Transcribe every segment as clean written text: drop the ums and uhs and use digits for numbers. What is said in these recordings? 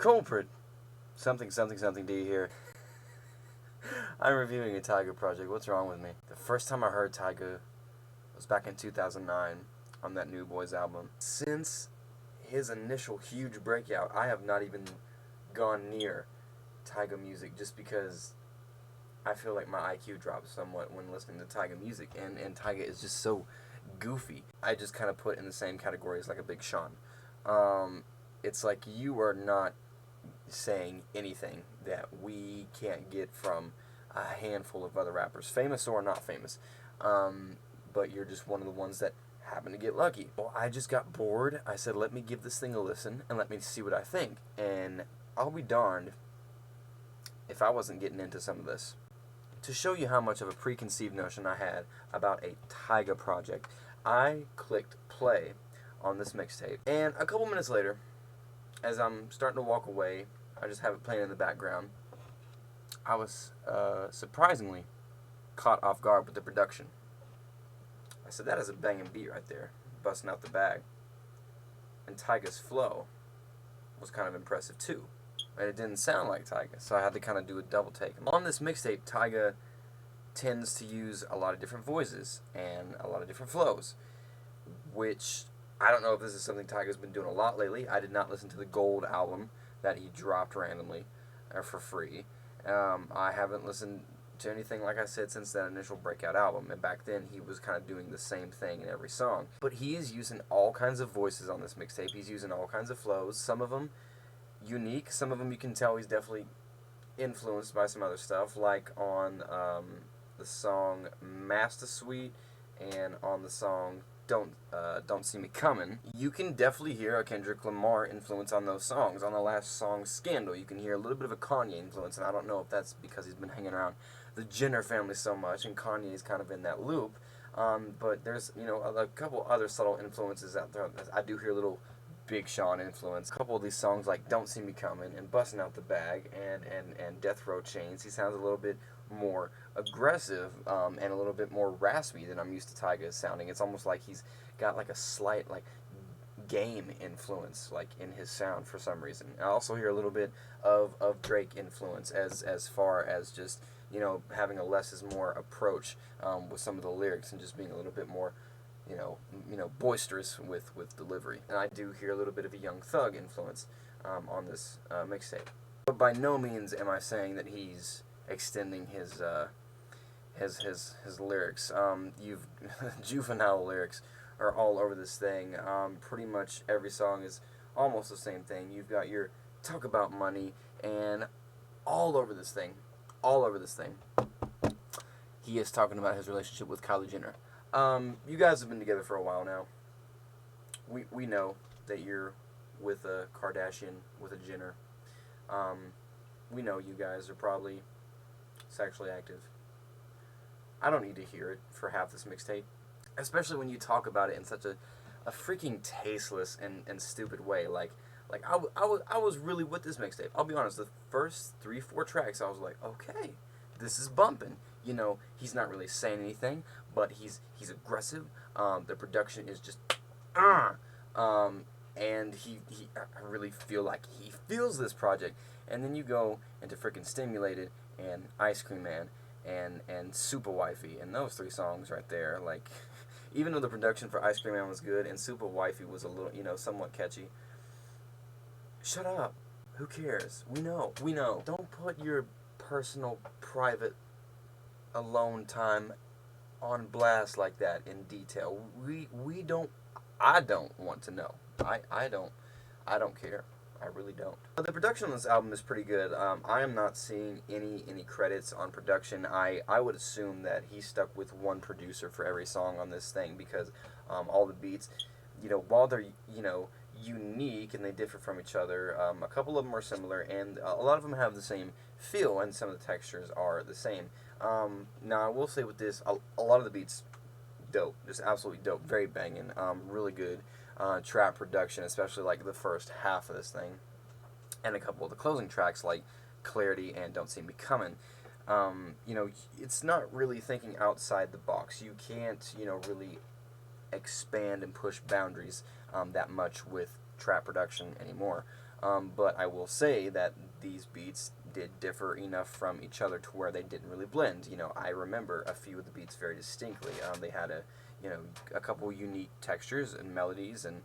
Kulprit, something do you hear? I'm reviewing a Tyga project. What's wrong with me? The first time I heard Tyga was back in 2009 on that New Boys album. Since his initial huge breakout, I have not even gone near Tyga music just because I feel like my IQ drops somewhat when listening to Tyga music, and Tyga is just so goofy. I just kind of put in the same category as like a Big Sean. It's like you are not saying anything that we can't get from a handful of other rappers, famous or not famous, but you're just one of the ones that happen to get lucky. Well, I just got bored. I said, let me give this thing a listen and let me see what I think, and I'll be darned if I wasn't getting into some of this. To show you how much of a preconceived notion I had about a Tyga project, I clicked play on this mixtape, and a couple minutes later, as I'm starting to walk away, I just have it playing in the background, I was surprisingly caught off guard with the production. I said, that is a banging beat right there, busting out the bag. And Tyga's flow was kind of impressive too. And it didn't sound like Tyga, so I had to kind of do a double take. On this mixtape, Tyga tends to use a lot of different voices and a lot of different flows, which I don't know if this is something Tyga's been doing a lot lately. I did not listen to the Gold album that he dropped randomly for free. I haven't listened to anything, like I said, since that initial breakout album, and back then he was kind of doing the same thing in every song. But he is using all kinds of voices on this mixtape. He's using all kinds of flows, some of them unique, some of them you can tell he's definitely influenced by some other stuff, like on the song Master Suite and on the song Don't See Me Coming. You can definitely hear a Kendrick Lamar influence on those songs. On the last song, Scandal, you can hear a little bit of a Kanye influence, and I don't know if that's because he's been hanging around the Jenner family so much, and Kanye's kind of in that loop. But there's, a couple other subtle influences out there. I do hear a little Big Sean influence. A couple of these songs like Don't See Me Coming and Bussin' Out the Bag and Death Row Chains, he sounds a little bit more aggressive and a little bit more raspy than I'm used to Tyga sounding. It's almost like he's got like a slight like game influence like in his sound for some reason. I also hear a little bit of Drake influence as far as just having a less is more approach with some of the lyrics and just being a little bit more boisterous with delivery. And I do hear a little bit of a Young Thug influence on this mixtape. But by no means am I saying that he's extending his lyrics. You've juvenile lyrics are all over this thing. Pretty much every song is almost the same thing. You've got your talk about money and all over this thing. He is talking about his relationship with Kylie Jenner. You guys have been together for a while now. We know that you're with a Kardashian, with a Jenner. We know you guys are probably sexually active. I don't need to hear it for half this mixtape, especially when you talk about it in such a freaking tasteless and stupid way. Like I was really with this mixtape. I'll be honest, the first 3-4 tracks I was like, okay, this is bumping. He's not really saying anything, but he's aggressive. The production is just and I really feel like he feels this project. And then you go into freaking Stimulated and Ice Cream Man and Super Wifey, and those 3 songs right there, like, even though the production for Ice Cream Man was good and Super Wifey was a little, somewhat catchy, shut up. Who cares? We know. Don't put your personal, private, alone time on blast like that in detail. I don't want to know. I don't care. I really don't. The production on this album is pretty good. I am not seeing any credits on production. I would assume that he stuck with one producer for every song on this thing because all the beats, while they're unique and they differ from each other, a couple of them are similar and a lot of them have the same feel and some of the textures are the same. Now I will say with this, a lot of the beats dope, just absolutely dope, very banging, really good trap production, especially like the first half of this thing, and a couple of the closing tracks like Clarity and Don't See Me Coming. It's not really thinking outside the box. You can't really expand and push boundaries that much with trap production anymore. But I will say that these beats did differ enough from each other to where they didn't really blend. You know, I remember a few of the beats very distinctly. They had a couple unique textures and melodies, and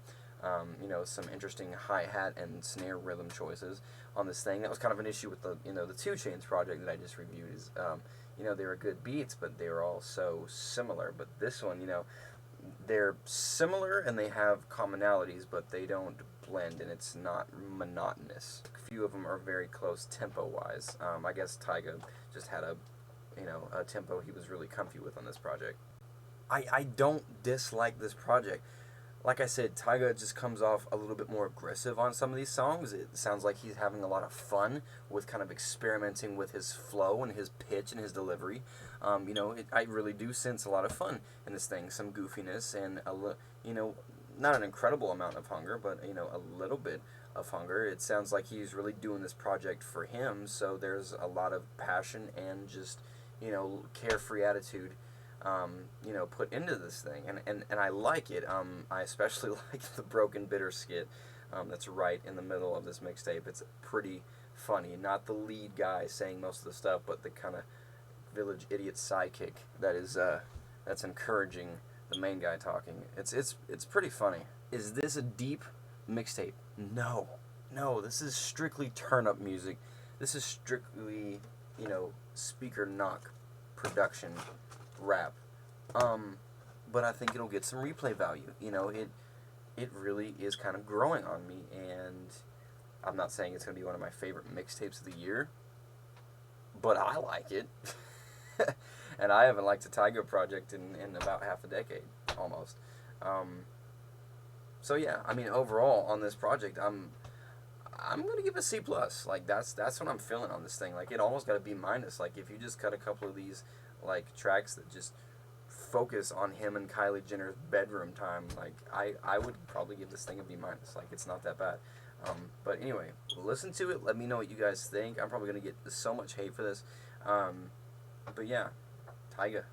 some interesting hi-hat and snare rhythm choices on this thing. That was kind of an issue with the 2 Chainz project that I just reviewed. Is they were good beats, but they were all so similar. But this one, they're similar and they have commonalities, but they don't blend, and it's not monotonous. A few of them are very close tempo-wise. I guess Tyga just had a tempo he was really comfy with on this project. I don't dislike this project. Like I said, Tyga just comes off a little bit more aggressive on some of these songs. It sounds like he's having a lot of fun with kind of experimenting with his flow and his pitch and his delivery. I really do sense a lot of fun in this thing, some goofiness and not an incredible amount of hunger, but a little bit of hunger. It sounds like he's really doing this project for him, so there's a lot of passion and just carefree attitude put into this thing, and I like it. I especially like the Broken Bitter skit that's right in the middle of this mixtape. It's pretty funny. Not the lead guy saying most of the stuff, but the kind of village idiot sidekick that's encouraging the main guy talking. It's pretty funny. Is this a deep mixtape? No. This is strictly turn up music. This is strictly speaker knock production rap. But I think it'll get some replay value. It really is kind of growing on me, and I'm not saying it's going to be one of my favorite mixtapes of the year, but I like it. And I haven't liked a Tyga project in about half a decade, almost. So yeah, I mean, overall on this project, I'm gonna give it a C+. Like that's what I'm feeling on this thing. Like it almost got a B-. Like if you just cut a couple of these tracks that just focus on him and Kylie Jenner's bedroom time, like I would probably give this thing a B-. Like it's not that bad. But anyway, listen to it. Let me know what you guys think. I'm probably gonna get so much hate for this. But yeah, Tyga.